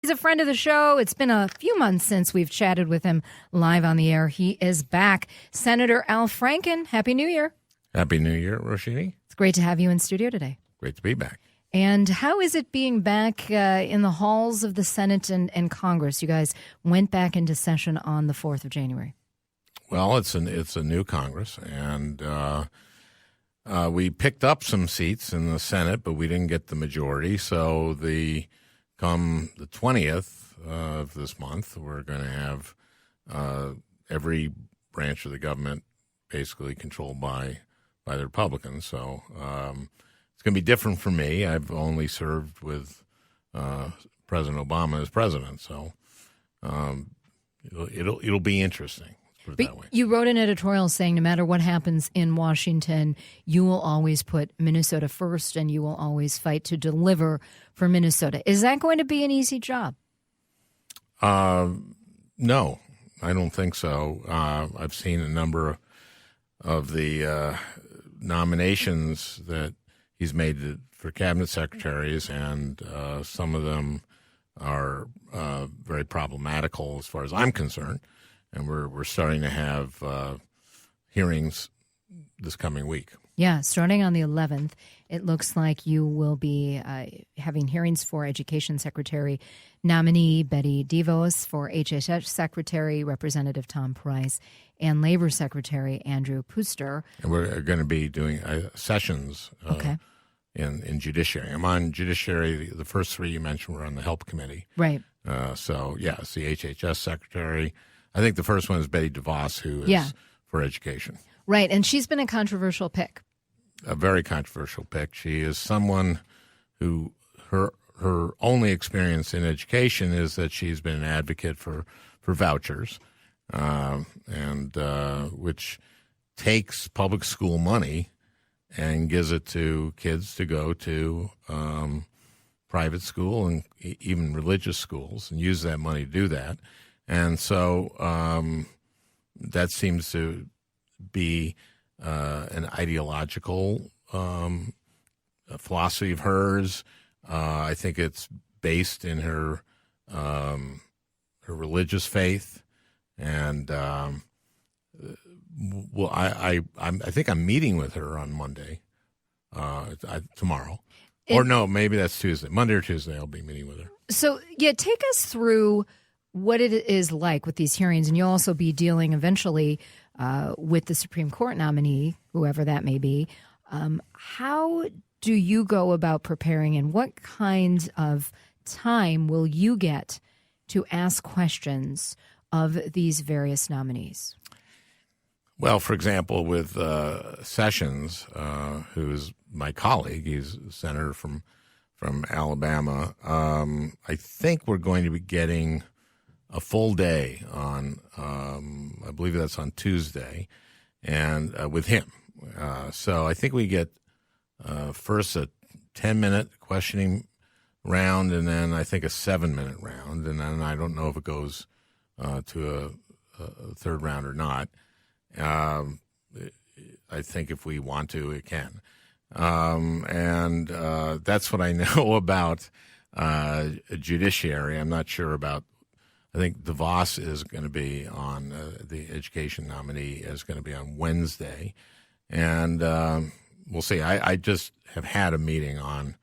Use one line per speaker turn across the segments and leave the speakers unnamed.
He's a friend of the show. It's been a few months since we've chatted with him live on the air. He is back. Senator Al Franken, Happy New Year.
Happy New Year, Roshini.
It's great to have you in studio today.
Great to be back.
And how is it being back in the halls of the Senate and Congress? You guys went back into session on the 4th of January.
Well, it's a new Congress, and we picked up some seats in the Senate, but we didn't get the majority. So come the 20th of this month, we're going to have every branch of the government basically controlled by the Republicans. So it's going to be different for me. I've only served with President Obama as president, so it'll be interesting. Put it that way.
You wrote an editorial saying no matter what happens in Washington, you will always put Minnesota first and you will always fight to deliver for Minnesota. Is that going to be an easy job?
No, I don't think so. I've seen a number of the nominations that he's made for cabinet secretaries, and some of them are very problematical as far as I'm concerned. And we're starting to have hearings this coming week.
Yeah, starting on the 11th, it looks like you will be having hearings for Education Secretary nominee Betty DeVos, for HHS Secretary Representative Tom Price, and Labor Secretary Andrew Puster.
And we're going to be doing sessions in Judiciary. I'm on Judiciary. The first three you mentioned were on the Help Committee.
Right.
So, yeah, it's the HHS Secretary. I think the first one is Betty DeVos, who is for education.
Right, and she's been a controversial pick.
A very controversial pick. She is someone who her only experience in education is that she's been an advocate for vouchers, and which takes public school money and gives it to kids to go to private school and even religious schools, and use that money to do that. And so that seems to be an ideological philosophy of hers. I think it's based in her religious faith, and well, I think I'm meeting with her on Monday, tomorrow, or no, maybe that's Tuesday, Monday or Tuesday. I'll be meeting with her. So
take us through what it is like with these hearings, and you'll also be dealing eventually with the Supreme Court nominee, whoever that may be. How do you go about preparing, and what kinds of time will you get to ask questions of these various nominees?
Well, for example, with Sessions, who's my colleague, he's a senator from Alabama, I think we're going to be getting a full day on, I believe that's on Tuesday, and with him. So I think we get first a 10-minute questioning round, and then I think a 7-minute round, and then I don't know if it goes to a third round or not. I think if we want to, it can. And that's what I know about judiciary. I'm not sure about. I think DeVos is going to be on the education nominee is going to be on Wednesday, and we'll see. I just have had a meeting on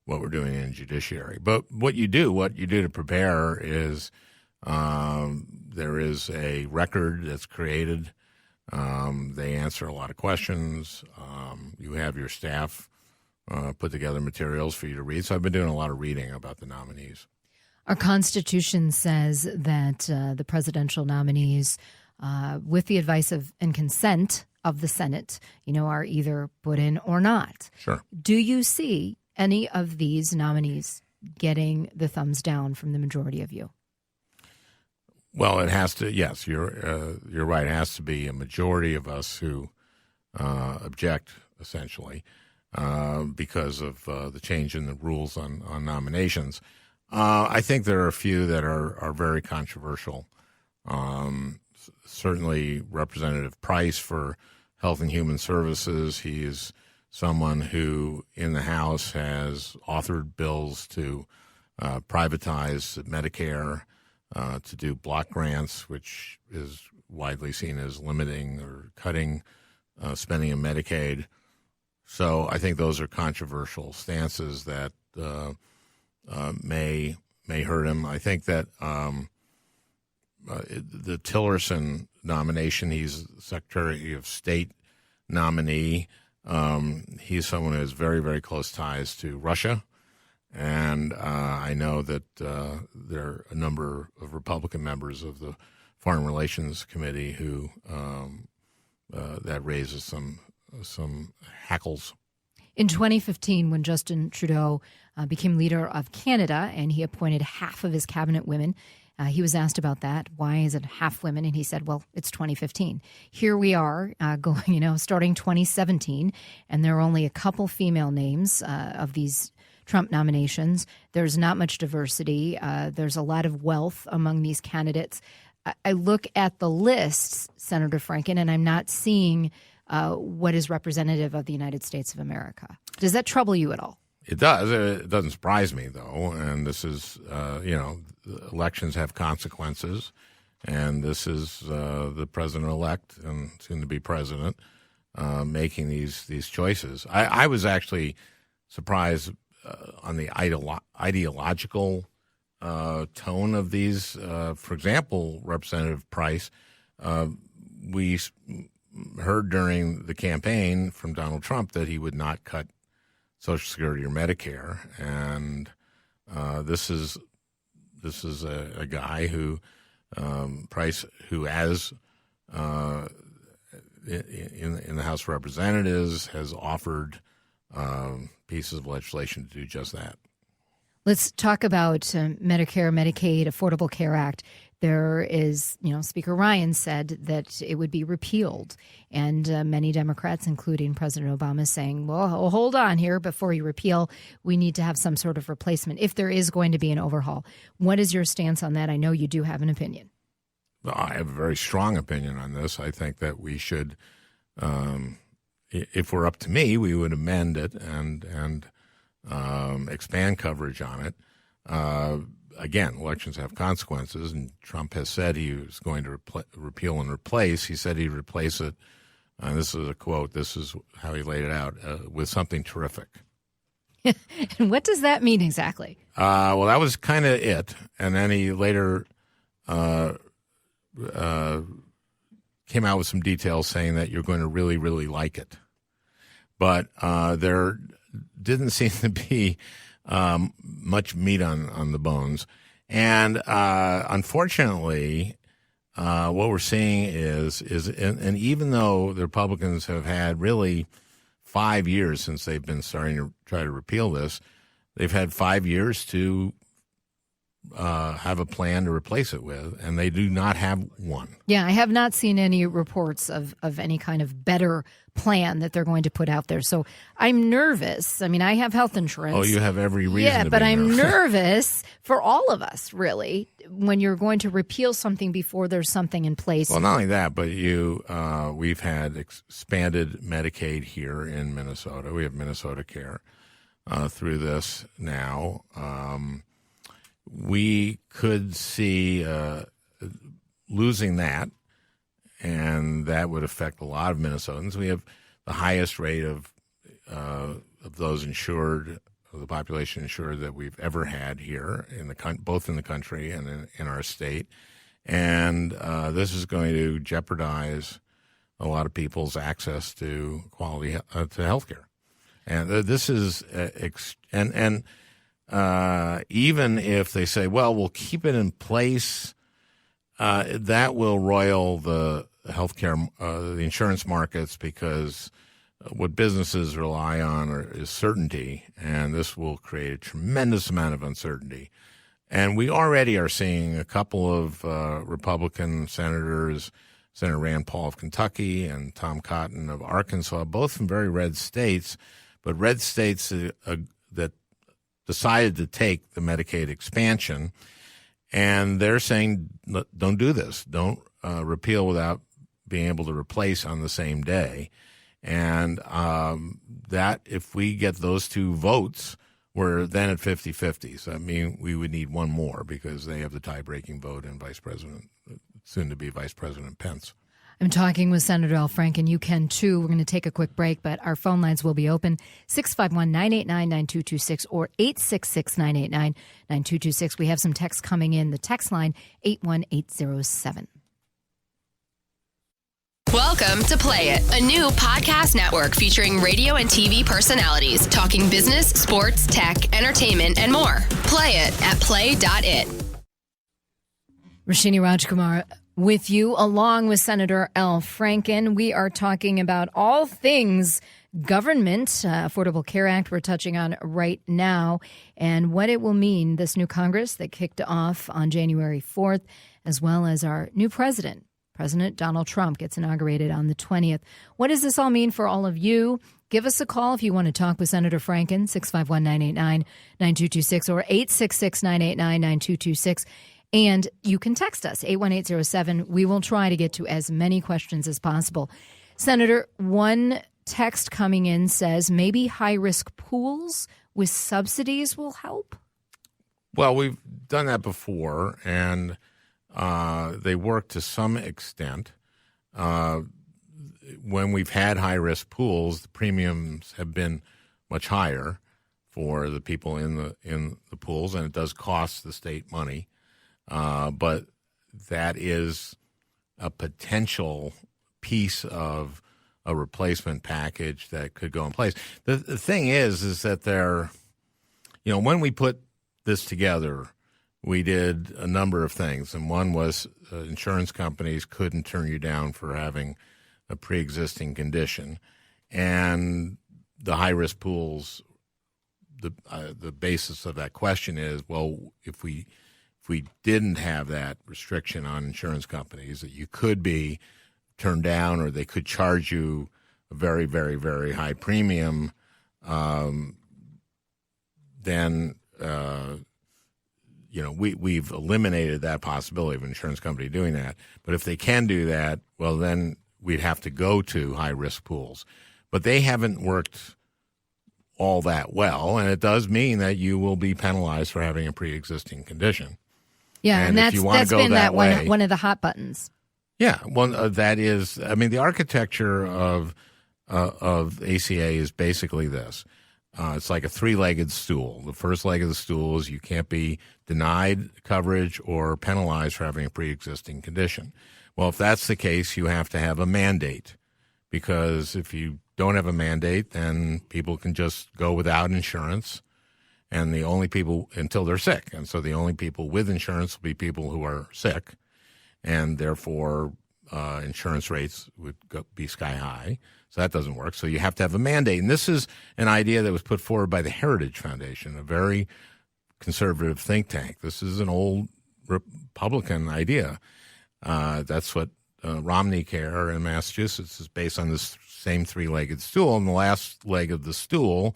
what we're doing in judiciary. But what you do to prepare is there is a record that's created. They answer a lot of questions. You have your staff put together materials for you to read. So I've been doing a lot of reading about the nominees.
Our Constitution says that the presidential nominees, with the advice of and consent of the Senate, are either put in or not.
Sure.
Do you see any of these nominees getting the thumbs down from the majority of you?
Well, it has to. Yes, you're right. It has to be a majority of us who object, essentially, because of the change in the rules on nominations. I think there are a few that are very controversial. Certainly, Representative Price for Health and Human Services. He is someone who, in the House, has authored bills to privatize Medicare, to do block grants, which is widely seen as limiting or cutting spending in Medicaid. So I think those are controversial stances that may hurt him. I think that the Tillerson nomination, he's Secretary of State nominee. He's someone who has very, very close ties to Russia. And I know that there are a number of Republican members of the Foreign Relations Committee who that raises some hackles.
In 2015, when Justin Trudeau became leader of Canada and he appointed half of his cabinet women, he was asked about that. Why is it half women? And he said, well, it's 2015. Here we are going, starting 2017, and there are only a couple female names of these Trump nominations. There's not much diversity. There's a lot of wealth among these candidates. I look at the lists, Senator Franken, and I'm not seeing what is representative of the United States of America. Does that trouble you at all?
It does. It doesn't surprise me, though. And this is, elections have consequences. And this is the president-elect and soon-to-be president making these choices. I was actually surprised on the ideological tone of these. For example, Representative Price, we heard during the campaign from Donald Trump that he would not cut Social Security or Medicare, and this is a guy who Price, who as in the House of Representatives has offered pieces of legislation to do just that.
Let's talk about Medicare, Medicaid, Affordable Care Act. There is, Speaker Ryan said that it would be repealed. And many Democrats, including President Obama, saying, well, hold on here. Before you repeal, we need to have some sort of replacement if there is going to be an overhaul. What is your stance on that? I know you do have an opinion.
Well, I have a very strong opinion on this. I think that we should, if we're up to me, we would amend it and expand coverage on it. Again, elections have consequences, and Trump has said he was going to repeal and replace. He said he'd replace it, and this is a quote, this is how he laid it out, with something terrific.
And what does that mean exactly?
Well, that was kind of it. And then he later came out with some details saying that you're going to really, really like it. But there didn't seem to be much meat on the bones. And unfortunately, what we're seeing is and even though the Republicans have had really 5 years since they've been starting to try to repeal this, they've had 5 years to have a plan to replace it with, and they do not have one.
Yeah, I have not seen any reports of any kind of better plan that they're going to put out there. So I'm nervous. I mean, I have health insurance.
Oh, you have every reason to be
but I'm
nervous.
nervous for all of us, really, when you're going to repeal something before there's something in place.
Well, not only that, but we've had expanded Medicaid here in Minnesota. We have Minnesota Care through this now. We could see losing that, and that would affect a lot of Minnesotans. We have the highest rate of those insured, of the population insured, that we've ever had here in the both in the country and in our state, and this is going to jeopardize a lot of people's access to quality to health care. And this is even if they say, well, we'll keep it in place, that will roil the healthcare, the insurance markets, because what businesses rely on is certainty, and this will create a tremendous amount of uncertainty. And we already are seeing a couple of Republican senators, Senator Rand Paul of Kentucky and Tom Cotton of Arkansas, both from very red states, but red states that decided to take the Medicaid expansion, and they're saying, don't do this. Don't repeal without being able to replace on the same day. And that if we get those two votes, we're then at 50-50. So, I mean, we would need one more because they have the tie-breaking vote in soon-to-be Vice President Pence.
I'm talking with Senator Al Franken. You can, too. We're going to take a quick break, but our phone lines will be open, 651-989-9226 or 866-989-9226. We have some text coming in. The text line, 81807.
Welcome to Play It, a new podcast network featuring radio and TV personalities talking business, sports, tech, entertainment, and more. Play it at play.it.
Roshini Rajkumar with you, along with Senator Al Franken. We are talking about all things government, Affordable Care Act we're touching on right now, and what it will mean, this new Congress that kicked off on January 4th, as well as our new president. President Donald Trump gets inaugurated on the 20th. What does this all mean for all of you? Give us a call if you want to talk with Senator Franken, 651-989-9226 or 866-989-9226. And you can text us, 81807. We will try to get to as many questions as possible. Senator, one text coming in says maybe high-risk pools with subsidies will help?
Well, we've done that before, and they work to some extent. When we've had high-risk pools, the premiums have been much higher for the people in the pools, and it does cost the state money. But that is a potential piece of a replacement package that could go in place. The thing is that when we put this together, we did a number of things, and one was insurance companies couldn't turn you down for having a pre-existing condition, and the high-risk pools. The basis of that question is, well, if we didn't have that restriction on insurance companies, that you could be turned down or they could charge you a very, very, very high premium, then we've eliminated that possibility of an insurance company doing that. But if they can do that, well, then we'd have to go to high-risk pools. But they haven't worked all that well, and it does mean that you will be penalized for having a pre-existing condition.
Yeah, and that's been one of the hot buttons.
Yeah, well, that is, I mean, the architecture of ACA is basically this. It's like a three-legged stool. The first leg of the stool is you can't be denied coverage or penalized for having a pre-existing condition. Well, if that's the case, you have to have a mandate, because if you don't have a mandate, then people can just go without insurance, and the only people until they're sick. And so the only people with insurance will be people who are sick, and therefore insurance rates would be sky high. So that doesn't work. So you have to have a mandate. And this is an idea that was put forward by the Heritage Foundation, a very conservative think tank. This is an old Republican idea. That's what Romney Care in Massachusetts is based on, this same three-legged stool. And the last leg of the stool,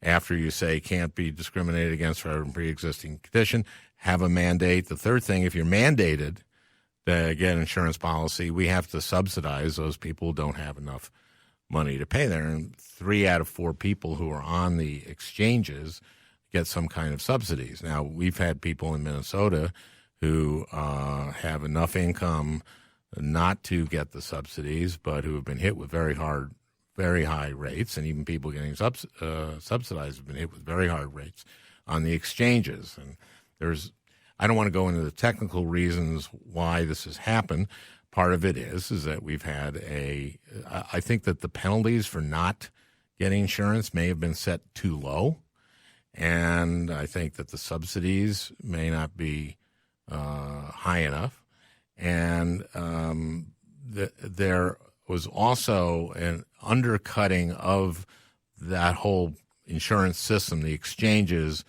after you say can't be discriminated against for having a pre-existing condition, have a mandate. The third thing, if you're mandated to get an insurance policy, we have to subsidize those people who don't have enough money to pay there. And 3 out of 4 people who are on the exchanges get some kind of subsidies. Now, we've had people in Minnesota who have enough income not to get the subsidies, but who have been hit with very high rates, and even people getting subsidized have been hit with very hard rates on the exchanges. And I don't want to go into the technical reasons why this has happened. Part of it is that we've had I think that the penalties for not getting insurance may have been set too low, and I think that the subsidies may not be high enough. And there was also an undercutting of that whole insurance system, the exchanges,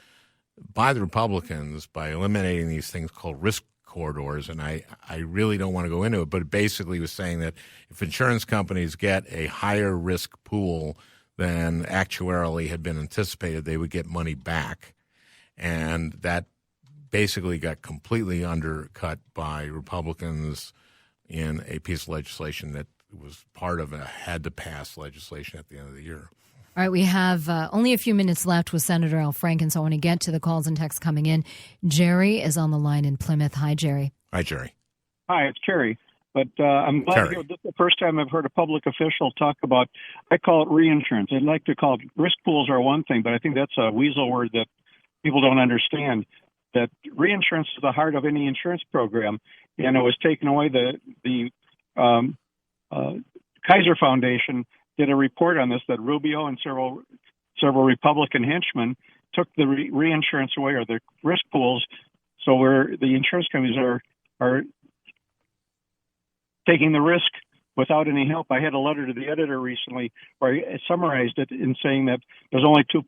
by the Republicans by eliminating these things called risk corridors. And I really don't want to go into it, but it basically was saying that if insurance companies get a higher risk pool than actuarially had been anticipated, they would get money back. And that basically got completely undercut by Republicans in a piece of legislation that was part of a had-to-pass legislation at the end of the year.
All right, we have only a few minutes left with Senator Al Franken, so I want to get to the calls and texts coming in. Jerry is on the line in Plymouth. Hi, Jerry.
Hi, Jerry.
Hi, it's Kerry. But I'm glad to hear this is the first time I've heard a public official talk about, I call it reinsurance. I'd like to call it risk pools are one thing, but I think that's a weasel word that people don't understand. That reinsurance is the heart of any insurance program, and it was taken away. The Kaiser Foundation did a report on this that Rubio and several Republican henchmen took the reinsurance away, or the risk pools, so where the insurance companies are taking the risk without any help. I had a letter to the editor recently where I summarized it in saying that there's only two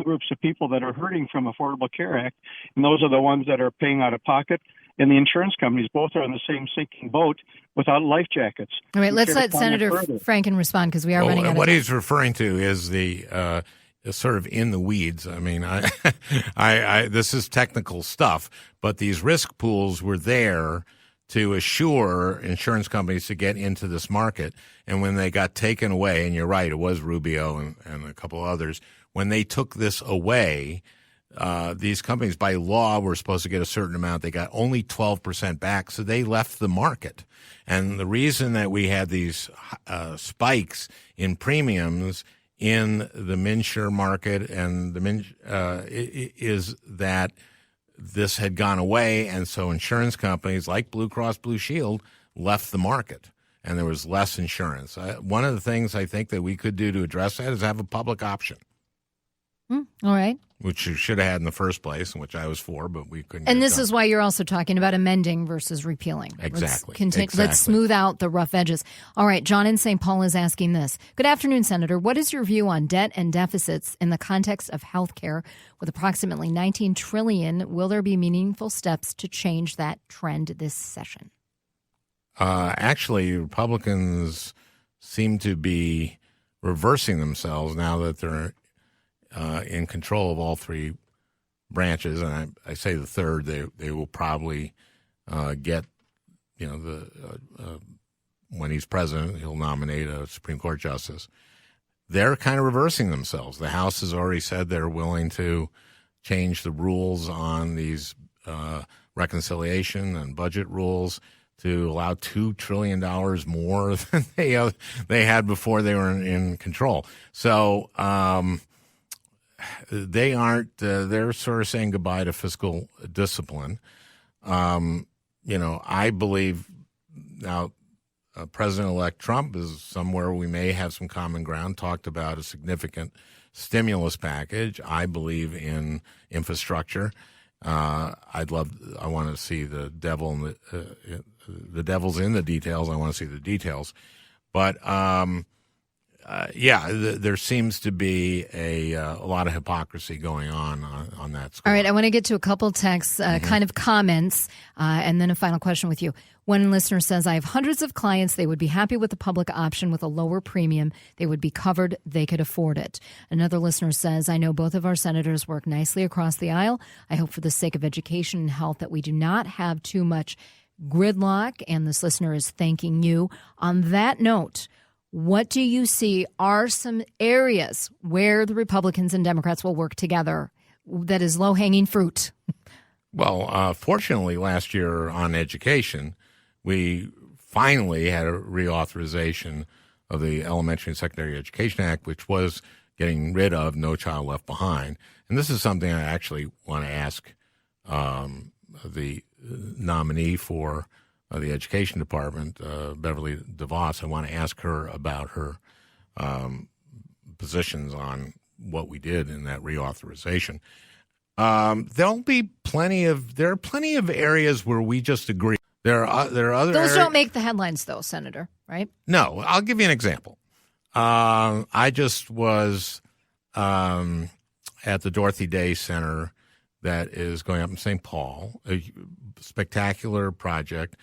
groups of people that are hurting from Affordable Care Act, and those are the ones that are paying out of pocket, and the insurance companies. Both are in the same sinking boat without life jackets.
All right, let's let Senator Franken respond because we are running out of time.
What he's referring to is the sort of in the weeds. I mean, I this is technical stuff, but these risk pools were there to assure insurance companies to get into this market. And when they got taken away, and you're right, it was Rubio and a couple others, when they took this away, these companies by law were supposed to get a certain amount. They got only 12% back, so they left the market. And the reason that we had these spikes in premiums in the MNsure market and the is that this had gone away, and so insurance companies like Blue Cross Blue Shield left the market, and there was less insurance. One of the things I think that we could do to address that is have a public option.
All right.
Which you should have had in the first place, and which I was for, but we couldn't.
And this is why you're also talking about amending versus repealing.
Exactly.
Let's smooth out the rough edges. All right, John in St. Paul is asking this. Good afternoon, Senator. What is your view on debt and deficits in the context of health care? With approximately $19 trillion, will there be meaningful steps to change that trend this session?
Actually, Republicans seem to be reversing themselves now that they're in control of all three branches, and I say the third. They will probably get, when he's president, he'll nominate a Supreme Court justice. They're kind of reversing themselves. The House has already said they're willing to change the rules on these reconciliation and budget rules to allow $2 trillion more than they had before they were in control. So they aren't. They're sort of saying goodbye to fiscal discipline. I believe now President-elect Trump is somewhere we may have some common ground. Talked about a significant stimulus package. I believe in infrastructure. I want to see the devil in the devil's in the details. I want to see the details, but. There seems to be a lot of hypocrisy going on that score.
All right, I want to get to a couple texts, kind of comments, and then a final question with you. One listener says, I have hundreds of clients. They would be happy with the public option with a lower premium. They would be covered. They could afford it. Another listener says, I know both of our senators work nicely across the aisle. I hope for the sake of education and health that we do not have too much gridlock. And this listener is thanking you. On that note, what do you see are some areas where the Republicans and Democrats will work together that is low-hanging fruit?
Well, fortunately, last year on education, we finally had a reauthorization of the Elementary and Secondary Education Act, which was getting rid of No Child Left Behind. And this is something I actually want to ask the nominee for the Education Department, Beverly DeVos. I want to ask her about her positions on what we did in that reauthorization. There are plenty of areas where we just agree. There are other.
Those don't make the headlines, though, Senator. Right?
No, I'll give you an example. I just was at the Dorothy Day Center that is going up in St. Paul, a spectacular project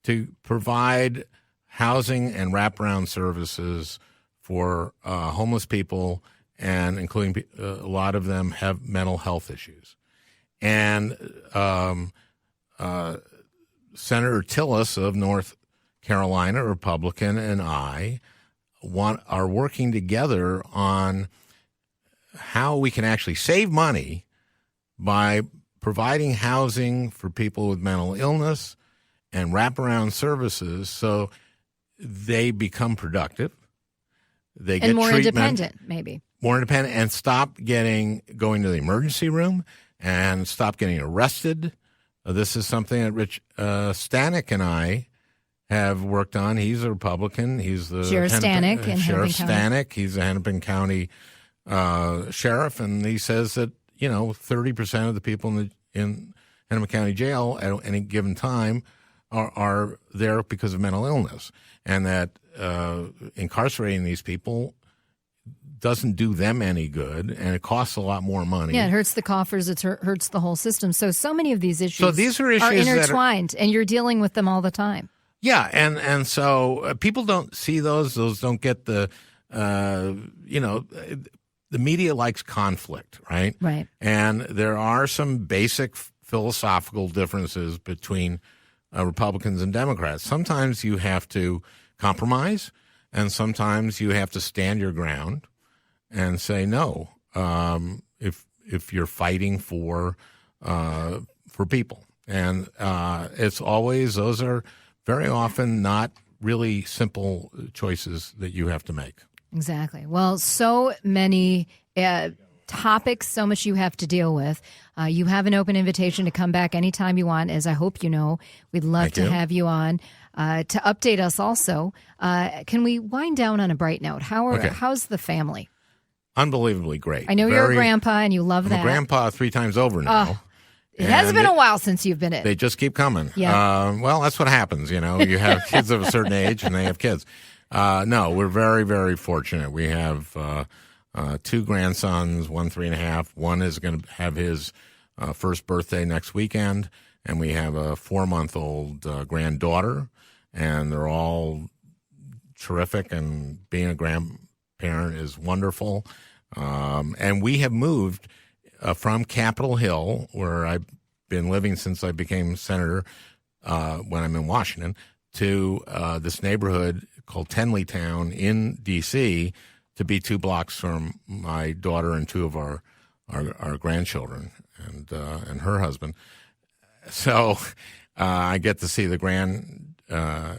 to provide housing and wraparound services for homeless people, and including a lot of them have mental health issues. And Senator Tillis of North Carolina, Republican, and I are working together on how we can actually save money by providing housing for people with mental illness and wraparound services so they become productive. They get
more
treatment,
independent, maybe.
More independent, and stop going to the emergency room and stop getting arrested. This is something that Rich Stanek and I have worked on. He's a Republican. He's the
Sheriff Stanek in
Sheriff
Hennepin County.
Stanek. He's a Hennepin County sheriff, and he says that 30% of the people in Hennepin County Jail at any given time are there because of mental illness, and that incarcerating these people doesn't do them any good, and it costs a lot more money.
Yeah, it hurts the coffers. It hurts the whole system. So many of these issues,
so these are issues
intertwined, and you're dealing with them all the time.
Yeah, and so people don't see those. Those don't get the, the media likes conflict, right?
Right.
And there are some basic philosophical differences between Republicans and Democrats. Sometimes you have to compromise, and sometimes you have to stand your ground and say no. If you're fighting for people, and those are very often not really simple choices that you have to make.
Exactly. Well, so many topics, so much you have to deal with. You have an open invitation to come back anytime you want, as I hope you know. We'd love to have you on to update us also. Can we wind down on a bright note? How's the family?
Unbelievably great.
I know you're a grandpa and you love that.
I'm a grandpa 3 times over now.
It has been a while since you've been in.
They just keep coming.
Yeah.
Well, that's what happens. You have kids of a certain age and they have kids. No, we're very, very fortunate. We have 2 grandsons, 1 3.5. One is going to have his first birthday next weekend, and we have a 4-month-old granddaughter, and they're all terrific, and being a grandparent is wonderful. And we have moved from Capitol Hill, where I've been living since I became senator when I'm in Washington, to this neighborhood called Tenleytown in D.C., to be 2 blocks from my daughter and 2 of our grandchildren and her husband. So I get to see the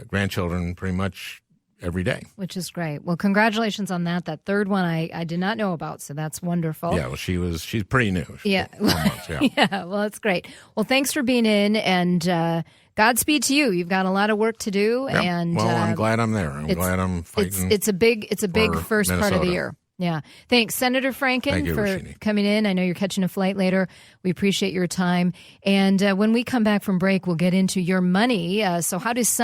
grandchildren pretty much every day.
Which is great. Well, congratulations on that. That third one I did not know about, so that's wonderful.
Yeah, well, she's pretty new.
Yeah.
4 months, yeah.
Yeah, well, that's great. Well, thanks for being in, and Godspeed to you. You've got a lot of work to do.
Yep.
And
well, I'm glad I'm there. I'm glad I'm fighting.
It's a big first
Minnesota.
part of the year. Yeah. Thanks, Senator Franken,
Thank you,
for
Roshini.
coming in. I know you're catching a flight later. We appreciate your time. And when we come back from break, we'll get into your money. So how does